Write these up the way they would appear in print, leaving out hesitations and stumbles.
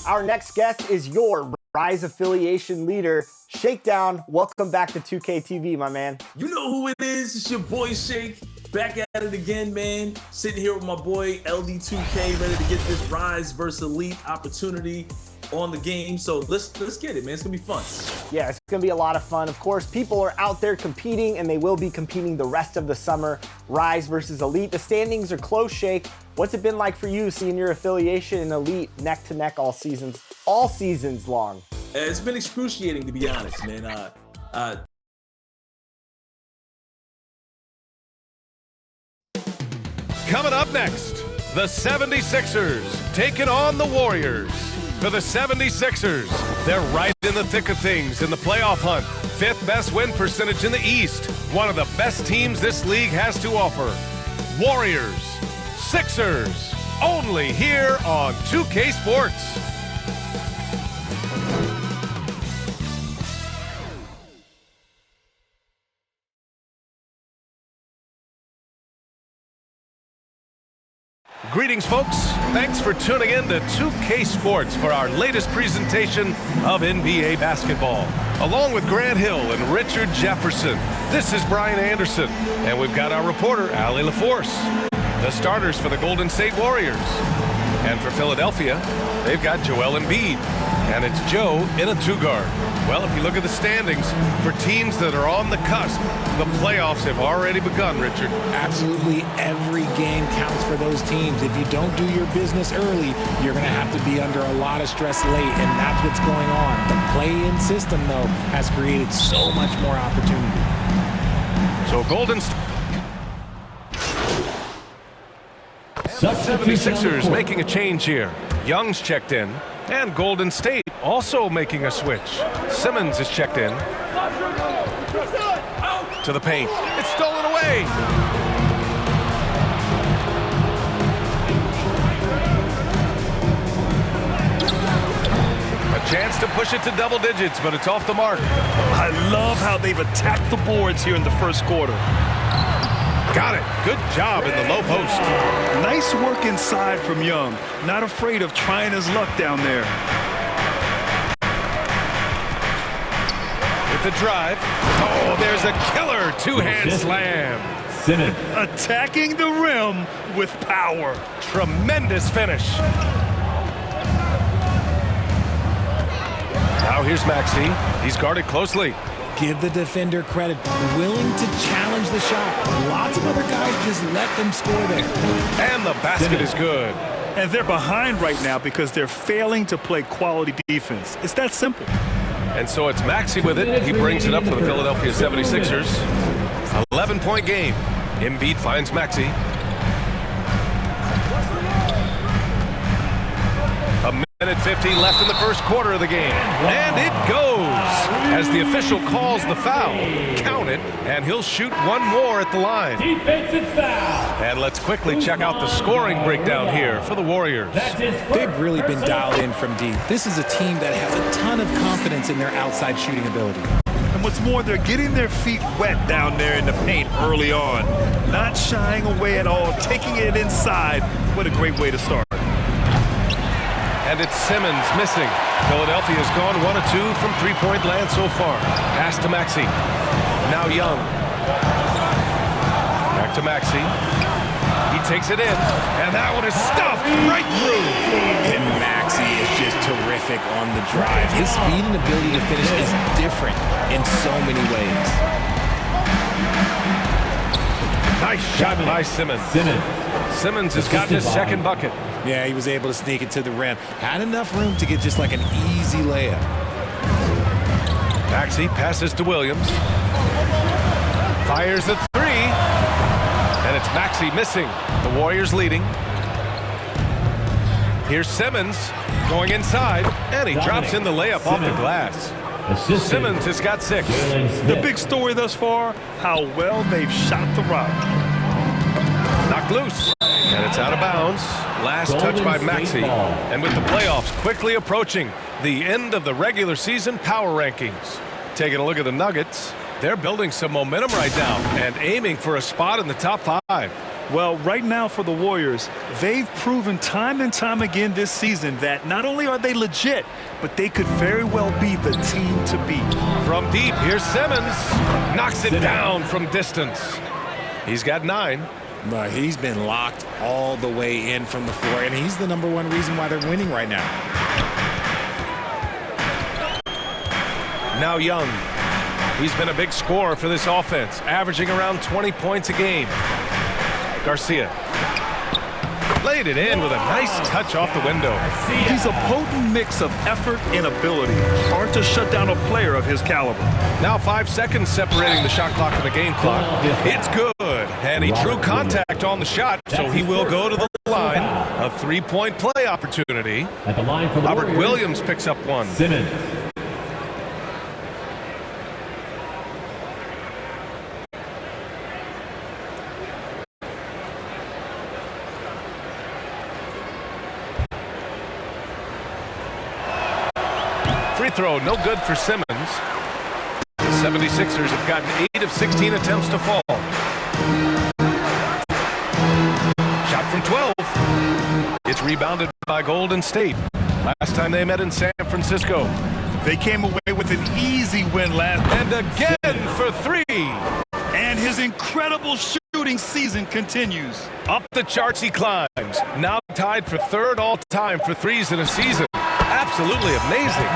Our next guest is your Rise affiliation leader, Shakedown. Welcome back to 2K TV, my man. You know who it is. It's your boy Shake. Back at it again, man. Sitting here with my boy LD2K, ready to get this Rise versus Elite opportunity on the game. So let's get it, man. It's gonna be fun. Yeah, it's gonna be a lot of fun. Of course, people are out there competing, and they will be competing the rest of the summer. Rise versus Elite. The standings are close, Shake. What's it been like for you seeing your affiliation and Elite neck to neck all seasons long? It's been excruciating, to be honest, man. Coming up next, the 76ers taking on the Warriors. For the 76ers, they're right in the thick of things in the playoff hunt. 5th best win percentage in the East. One of the best teams this league has to offer. Warriors, Sixers, only here on 2K Sports. Greetings, folks. Thanks for tuning in to 2K Sports for our latest presentation of NBA basketball. Along with Grant Hill and Richard Jefferson, this is Brian Anderson, and we've got our reporter, Allie LaForce. The starters for the Golden State Warriors. And for Philadelphia, they've got Joel Embiid, and it's Joe in a two-guard. Well, if you look at the standings, for teams that are on the cusp, the playoffs have already begun, Richard. Absolutely every game counts for those teams. If you don't do your business early, you're going to have to be under a lot of stress late, and that's what's going on. The play-in system, though, has created so much more opportunity. So Golden State. The 76ers making a change here. Young's checked in, and Golden State also making a switch. Simmons is checked in. To the paint. It's stolen away. A chance to push it to double digits, but it's off the mark. I love how they've attacked the boards here in the first quarter. Got it. Good job in the low post. Nice work inside from Young. Not afraid of trying his luck down there. With the drive. Oh, there's a killer two-hand slam. Attacking the rim with power. Tremendous finish. Now here's Maxey. He's guarded closely. Give the defender credit. Willing to challenge the shot. Lots of other guys just let them score there. And the basket is good. And they're behind right now because they're failing to play quality defense. It's that simple. And so it's Maxey with it. He brings it up for the Philadelphia 76ers. 11-point game. Embiid finds Maxey. Minute 50 left in the first quarter of the game. And it goes as the official calls the foul. Count it, and he'll shoot one more at the line. Defensive foul. And let's quickly check out the scoring breakdown here for the Warriors. They've really been dialed in from deep. This is a team that has a ton of confidence in their outside shooting ability. And what's more, they're getting their feet wet down there in the paint early on. Not shying away at all, taking it inside. What a great way to start. And it's Simmons missing. Philadelphia has gone 1 of 2 from three-point land so far. Pass to Maxey. Now Young. Back to Maxey. He takes it in, and that one is stuffed right through. And Maxey is just terrific on the drive. His speed and ability to finish is different in so many ways. Nice shot by Simmons. Simmons has gotten his second bucket. Yeah, he was able to sneak it to the rim. Had enough room to get just like an easy layup. Maxey passes to Williams. Fires the three. And it's Maxey missing. The Warriors leading. Here's Simmons going inside. And he drops in the layup off the glass. Simmons has got 6. The big story thus far, how well they've shot the rock. Knocked loose. And it's out of bounds. Last touch by Maxey. And with the playoffs quickly approaching, the end of the regular season power rankings. Taking a look at the Nuggets, they're building some momentum right now and aiming for a spot in the top 5. Well, right now for the Warriors, they've proven time and time again this season that not only are they legit, but they could very well be the team to beat. From deep, here's Simmons. Knocks it down from distance. He's got 9. But he's been locked all the way in from the floor, and he's the #1 reason why they're winning right now. Now Young. He's been a big scorer for this offense, averaging around 20 points a game. Garcia laid it in with a nice touch off the window. He's a potent mix of effort and ability. Hard to shut down a player of his caliber. Now 5 seconds separating the shot clock from the game clock. It's good, and he drew contact on the shot, so he will go to the line. A 3-point play opportunity. At the line for the Robert Warriors, Williams picks up 1. Simmons. Free throw, no good for Simmons. The 76ers have gotten 8 of 16 attempts to fall. Shot from 12. It's rebounded by Golden State. Last time they met in San Francisco. They came away with an easy win last. And again for 3. And his incredible shooting season continues. Up the charts he climbs. Now tied for 3rd all-time for threes in a season. Absolutely amazing.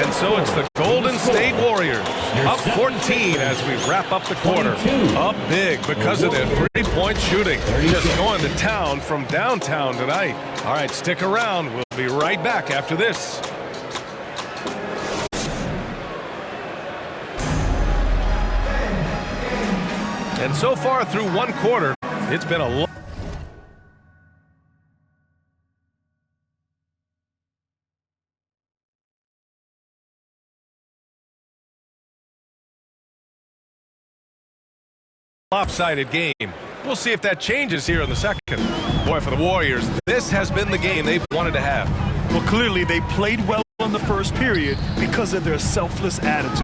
And so it's the Golden State Warriors up 14 as we wrap up the quarter. Up big because of their 3-point shooting. Just going to town from downtown tonight. All right, stick around. We'll be right back after this. And so far through 1 quarter, it's been a lopsided game. We'll see if that changes here in the second. Boy, for the Warriors, this has been the game they've wanted to have. Well, clearly they played well in the first period because of their selfless attitude.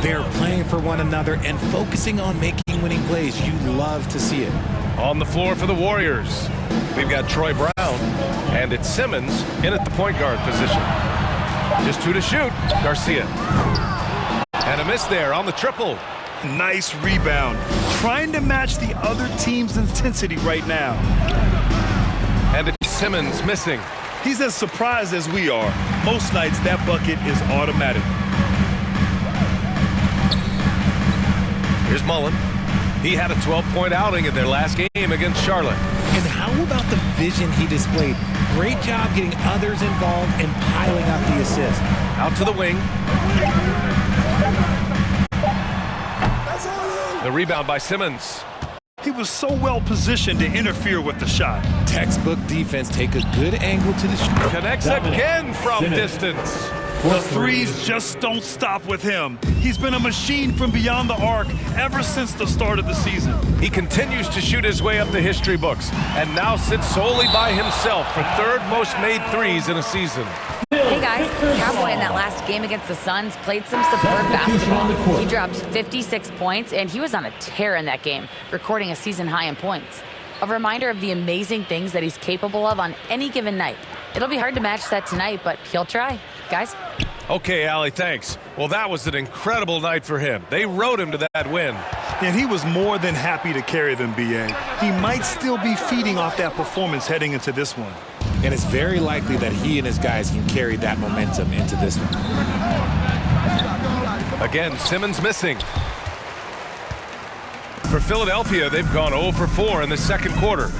They're playing for one another and focusing on making winning plays. You love to see it. On the floor for the Warriors, we've got Troy Brown, and it's Simmons in at the point guard position. Just 2 to shoot. Garcia. And a miss there on the triple. Nice rebound. Trying to match the other team's intensity right now. And it's Simmons missing. He's as surprised as we are. Most nights that bucket is automatic. Here's Mullen. He had a 12-point outing in their last game against Charlotte. And how about the vision he displayed? Great job getting others involved and piling up the assist. Out to the wing. The rebound by Simmons. He was so well positioned to interfere with the shot. Textbook defense. Take a good angle to the shot. Connects again from distance. The threes just don't stop with him. He's been a machine from beyond the arc ever since the start of the season. He continues to shoot his way up the history books and now sits solely by himself for 3rd most made threes in a season. Hey guys, Cowboy in that last game against the Suns played some superb basketball. He dropped 56 points and he was on a tear in that game, recording a season high in points. A reminder of the amazing things that he's capable of on any given night. It'll be hard to match that tonight, but he'll try. Guys? Okay, Allie, thanks. Well, that was an incredible night for him. They rode him to that win. And he was more than happy to carry them, B.A. He might still be feeding off that performance heading into this one. And it's very likely that he and his guys can carry that momentum into this one. Again, Simmons missing. For Philadelphia, they've gone 0 for 4 in the second quarter.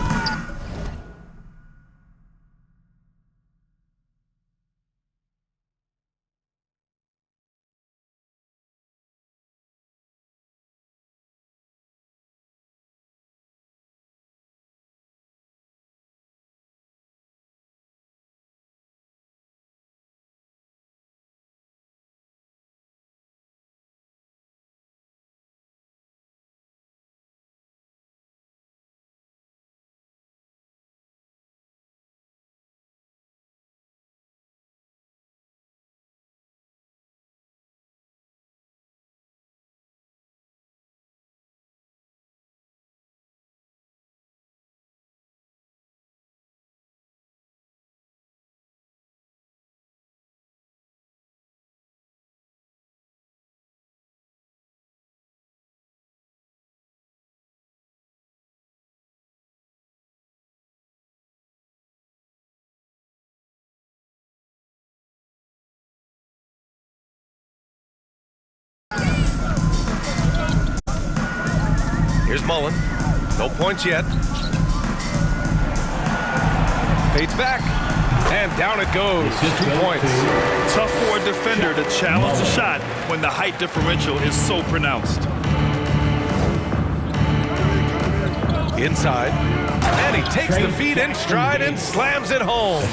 Here's Mullen. No points yet. Fades back. And down it goes. 2 points. Tough for a defender to challenge the shot when the height differential is so pronounced. Inside. And he takes the feed in stride and slams it home.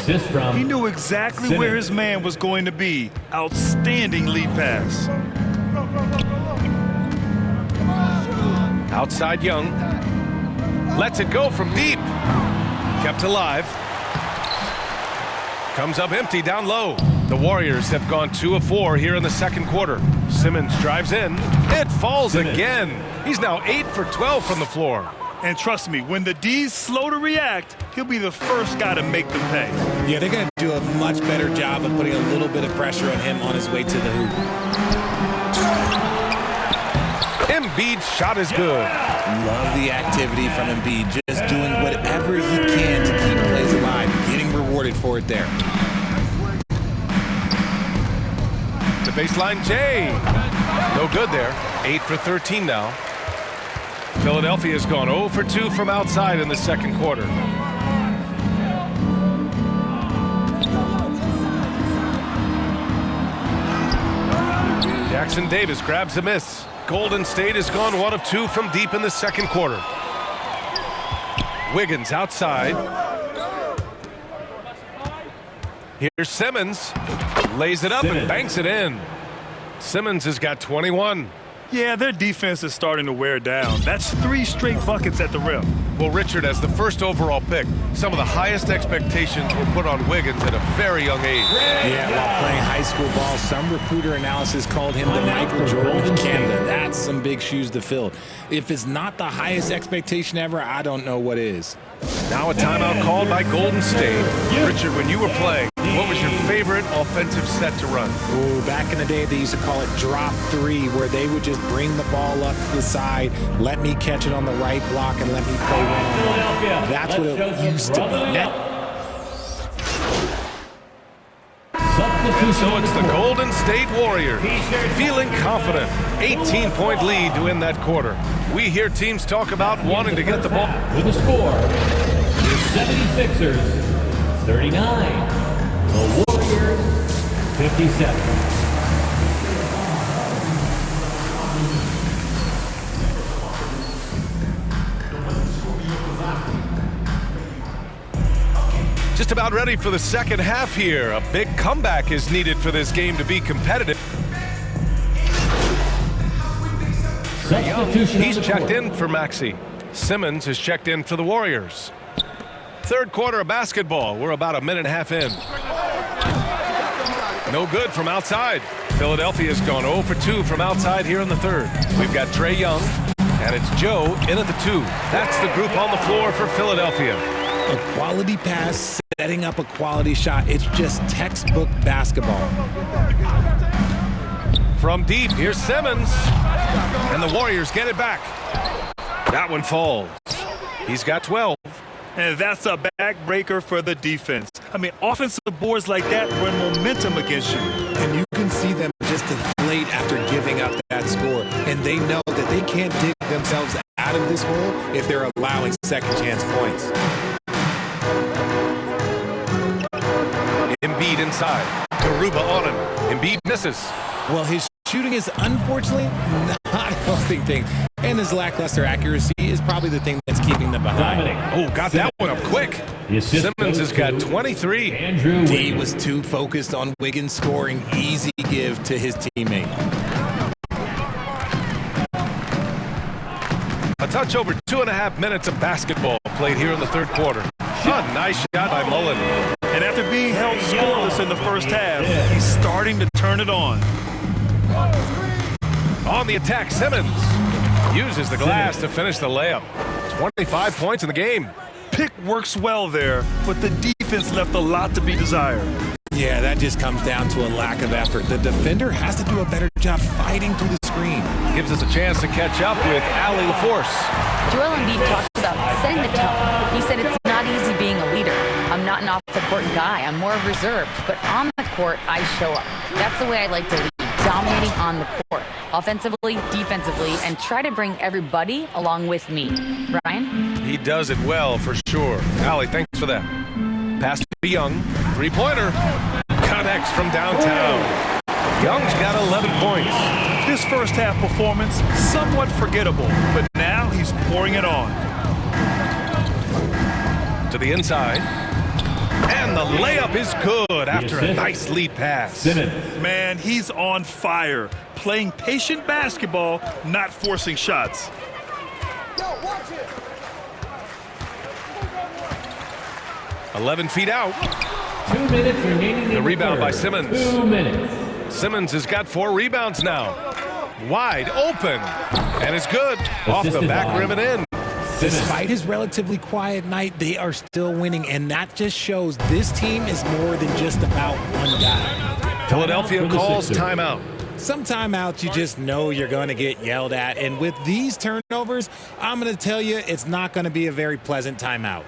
He knew exactly where his man was going to be. Outstanding lead pass. Outside Young. Lets it go from deep. Kept alive. Comes up empty down low. The Warriors have gone 2 of 4 here in the second quarter. Simmons drives in. It falls again. He's now 8 for 12 from the floor. And trust me, when the D's slow to react, he'll be the first guy to make them pay. Yeah, they're going to do a much better job of putting a little bit of pressure on him on his way to the hoop. Embiid's shot is good. Love the activity from Embiid, just doing whatever he can to keep plays alive, getting rewarded for it there. The baseline J. No good there. 8 for 13 now. Philadelphia's gone 0 for 2 from outside in the second quarter. Jackson Davis grabs a miss. Golden State has gone 1 of 2 from deep in the second quarter. Wiggins outside. Here's Simmons. Lays it up and banks it in. Simmons has got 21. Yeah, their defense is starting to wear down. That's 3 straight buckets at the rim. Well, Richard, as the first overall pick, some of the highest expectations were put on Wiggins at a very young age. Yeah, while playing high school ball, some recruiter analysis called him the Michael Jordan of Canada. That's some big shoes to fill. If it's not the highest expectation ever, I don't know what is. Now a timeout called by Golden State. Richard, when you were playing, what was your favorite offensive set to run? Ooh, back in the day, they used to call it drop 3, where they would just bring the ball up to the side, let me catch it on the right block, and let me play one-on-one. That's what it used to be. So it's the Golden State Warriors feeling confident. 18-point lead to win that quarter. We hear teams talk about wanting to get the ball. With a score, the 76ers 39, the Warriors 57. Just about ready for the second half here. A big comeback is needed for this game to be competitive. He's checked in for Maxey. Simmons has checked in for the Warriors. Third quarter of basketball. We're about a minute and a half in. No good from outside. Philadelphia's gone 0 for 2 from outside here in the third. We've got Trae Young, and it's Joe in at the 2. That's the group on the floor for Philadelphia. A quality pass, setting up a quality shot. It's just textbook basketball. From deep, here's Simmons. And the Warriors get it back. That one falls. He's got 12. And that's a backbreaker for the defense. I mean, offensive boards like that run momentum against you. And you can see them just deflate after giving up that score. And they know that they can't dig themselves out of this hole if they're allowing second chance points. Embiid inside. Garuba on him. Embiid misses. Well, his shooting is unfortunately not helping things. And his lackluster accuracy is probably the thing that's keeping them behind. Oh, got that one up quick. Simmons has got 23. D was too focused on Wiggins scoring. Easy give to his teammate. A touch over 2.5 minutes of basketball played here in the third quarter. A nice shot by Mullen. And after being held scoreless in the first half, he's starting to turn it on. On the attack, Simmons uses the glass to finish the layup. 25 points in the game. Pick works well there, but the defense left a lot to be desired. Yeah, that just comes down to a lack of effort. The defender has to do a better job fighting through the screen. Gives us a chance to catch up with Allie LaForce. Joel Embiid talked about setting the tone. He said it's not easy being a leader. I'm not an off-the-court guy. I'm more reserved. But on the court, I show up. That's the way I like to lead, dominating on the court. offensively, defensively, and try to bring everybody along with me. Brian? He does it well, for sure. Allie, thanks for that. Pass to Young. Three-pointer. Connects from downtown. Young's got 11 points. His first half performance, somewhat forgettable, but now he's pouring it on. To the inside. And the layup is good after a nice lead pass. Man, he's on fire. Playing patient basketball, not forcing shots. 11 feet out. 2 minutes remaining. The rebound by Simmons. 2 minutes. Simmons has got 4 rebounds now. Wide open. And it's good. Off the back rim and in. Despite his relatively quiet night, they are still winning, and that just shows this team is more than just about one guy. Philadelphia calls timeout. Some timeouts you just know you're going to get yelled at, and with these turnovers, I'm going to tell you it's not going to be a very pleasant timeout.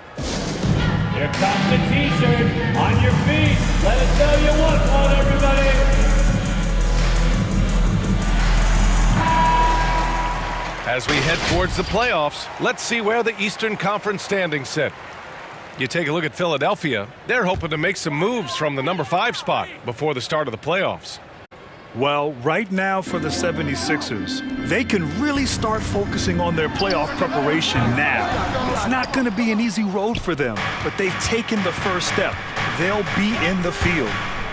Here comes the T-shirt. On your feet. Let us know you want one, everybody. As we head towards the playoffs, let's see where the Eastern Conference standings sit. You take a look at Philadelphia. They're hoping to make some moves from the number 5 spot before the start of the playoffs. Well, right now for the 76ers, they can really start focusing on their playoff preparation now. It's not going to be an easy road for them, but they've taken the first step. They'll be in the field.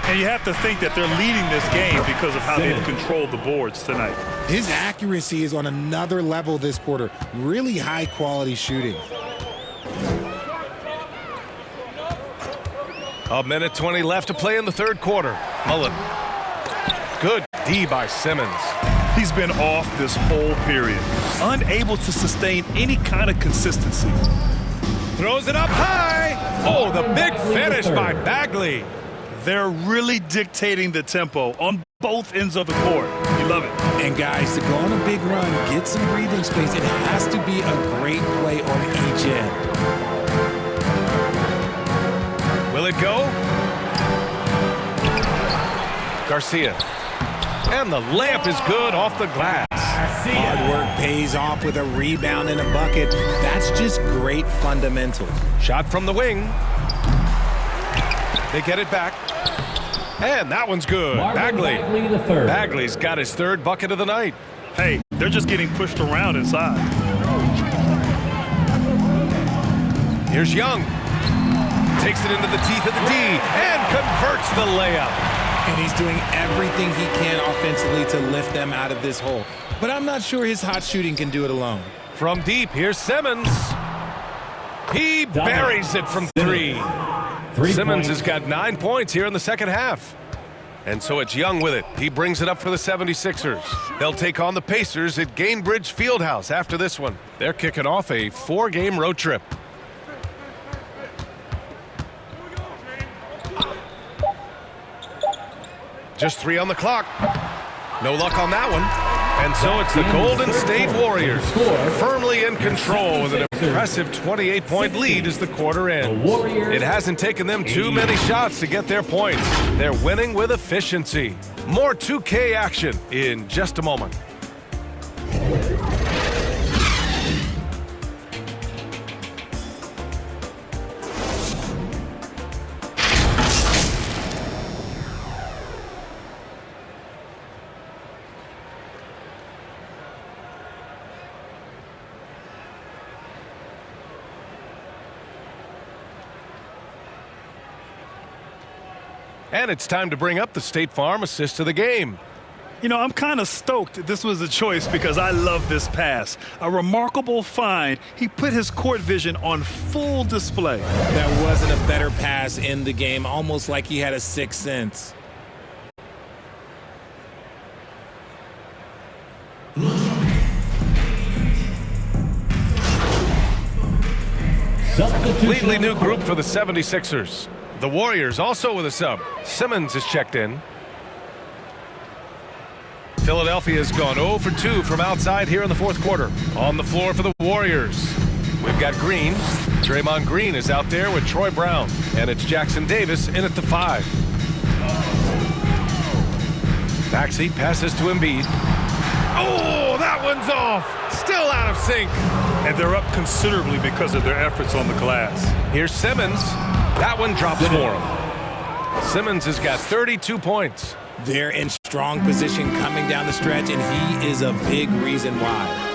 And you have to think that they're leading this game because of how they've controlled the boards tonight. His accuracy is on another level this quarter. Really high-quality shooting. A minute 20 left to play in the third quarter. Mullen. Good D by Simmons. He's been off this whole period, unable to sustain any kind of consistency. Throws it up high. Oh, the big finish by Bagley. They're really dictating the tempo on both ends of the court. You love it. And guys, to go on a big run, get some breathing space, it has to be a great play on each end. Will it go? Garcia. And the layup is good off the glass. Hard work pays off with a rebound and a bucket. That's just great fundamentals. Shot from the wing. They get it back. And that one's good. Bagley. the third. Bagley's got his 3rd bucket of the night. Hey, they're just getting pushed around inside. Here's Young. Takes it into the teeth of the D and converts the layup. And he's doing everything he can offensively to lift them out of this hole. But I'm not sure his hot shooting can do it alone. From deep, here's Simmons. He buries it from 3. Simmons has got 9 points here in the second half. And so it's Young with it. He brings it up for the 76ers. They'll take on the Pacers at Gainbridge Fieldhouse after this one. They're kicking off a 4-game road trip. Just 3 on the clock. No luck on that one. And so it's the Golden State Warriors firmly in control with an impressive 28-point lead as the quarter ends. It hasn't taken them too many shots to get their points. They're winning with efficiency. More 2K action in just a moment. And it's time to bring up the State Farm assist of the game. You know, I'm kind of stoked this was a choice because I love this pass. A remarkable find. He put his court vision on full display. There wasn't a better pass in the game, almost like he had a sixth sense. Completely new group for the 76ers. The Warriors also with a sub. Simmons is checked in. Philadelphia has gone 0 for 2 from outside here in the fourth quarter. On the floor for the Warriors, we've got Green. Draymond Green is out there with Troy Brown. And it's Jackson Davis in at the 5. Backseat passes to Embiid. Oh, that one's off. Still out of sync. And they're up considerably because of their efforts on the glass. Here's Simmons. That one drops for him. Simmons has got 32 points. They're in strong position coming down the stretch, and he is a big reason why.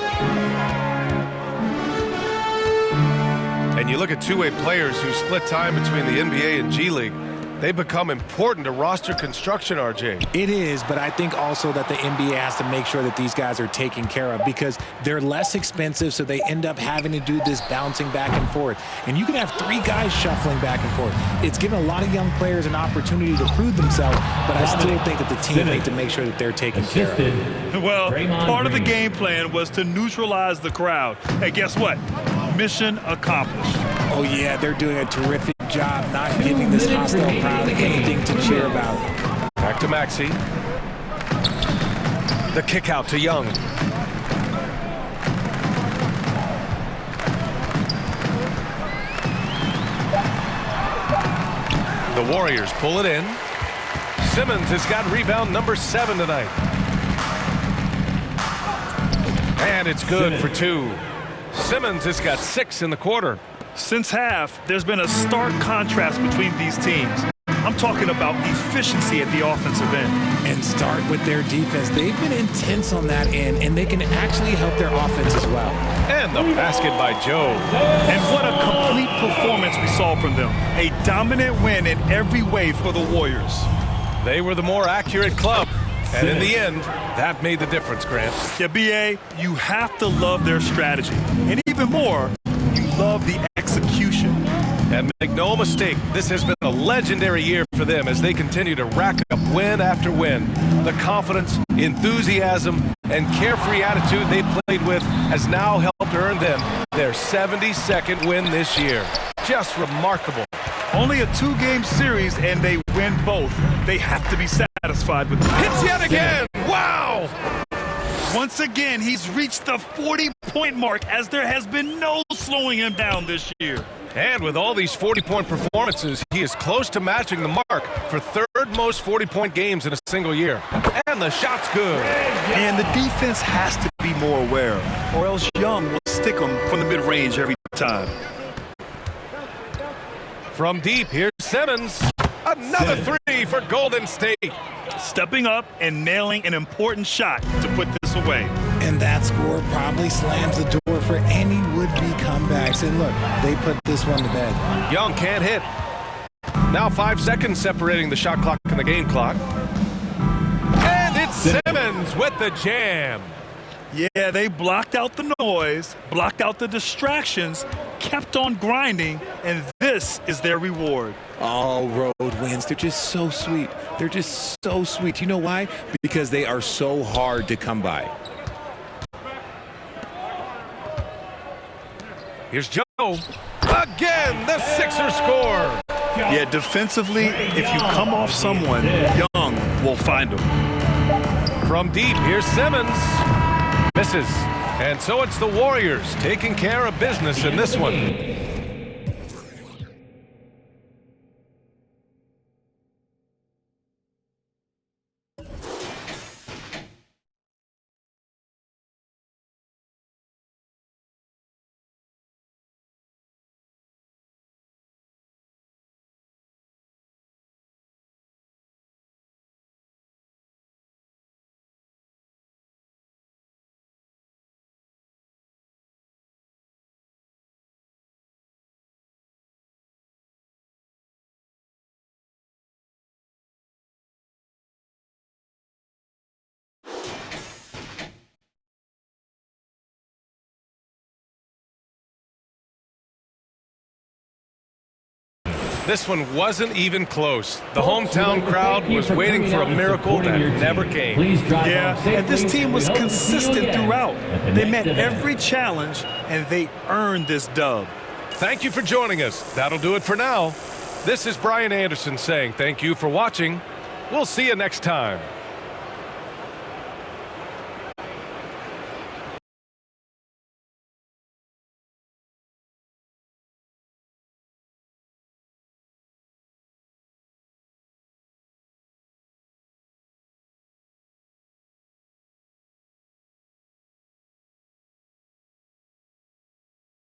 And you look at two-way players who split time between the NBA and G League. They become important to roster construction, RJ. It is, but I think also that the NBA has to make sure that these guys are taken care of because they're less expensive, so they end up having to do this bouncing back and forth. And you can have three guys shuffling back and forth. It's given a lot of young players an opportunity to prove themselves, but I still think that the team needs to make sure that they're taken care of. Well, part of the game plan was to neutralize the crowd. And guess what? Mission accomplished. Oh, yeah, they're doing a terrific job not giving this hostile crowd anything to cheer about. Back to Maxey. The kick out to Young. The Warriors pull it in. Simmons has got rebound number 7 tonight. And it's good for 2. Simmons has got 6 in the quarter. Since half, there's been a stark contrast between these teams. I'm talking about efficiency at the offensive end. And start with their defense. They've been intense on that end, and they can actually help their offense as well. And the basket by Joe. And what a complete performance we saw from them. A dominant win in every way for the Warriors. They were the more accurate club. And in the end, that made the difference, Grant. Yeah, BA, you have to love their strategy. And even more, you love the execution. And make no mistake, this has been a legendary year for them as they continue to rack up win after win. The confidence, enthusiasm, and carefree attitude they played with has now helped earn them their 72nd win this year. Just remarkable. Only a 2-game series, and they win both. They have to be satisfied with that. Hits yet again! Wow! Once again, he's reached the 40-point mark as there has been no slowing him down this year. And with all these 40-point performances, he is close to matching the mark for third most 40-point games in a single year. And the shot's good. And the defense has to be more aware, or else Young will stick them from the mid-range every time. From deep, here's Simmons. Another three for Golden State. Stepping up and nailing an important shot to put this away. And that score probably slams the door for any would-be comebacks. And look, they put this one to bed. Young can't hit. Now 5 seconds separating the shot clock and the game clock. And it's Simmons with the jam. Yeah, they blocked out the noise, blocked out the distractions, kept on grinding, and this is their reward. All road wins. They're just so sweet. They're just so sweet. You know why? Because they are so hard to come by. Here's Joe. Again, the Sixers score. Yeah, defensively, if you come off someone, Young will find them. From deep, here's Simmons. Misses. And so it's the Warriors taking care of business in this one. This one wasn't even close. The hometown crowd was waiting for a miracle that never came. Yeah, and this team was consistent throughout. They met every challenge, and they earned this dub. Thank you for joining us. That'll do it for now. This is Brian Anderson saying thank you for watching. We'll see you next time.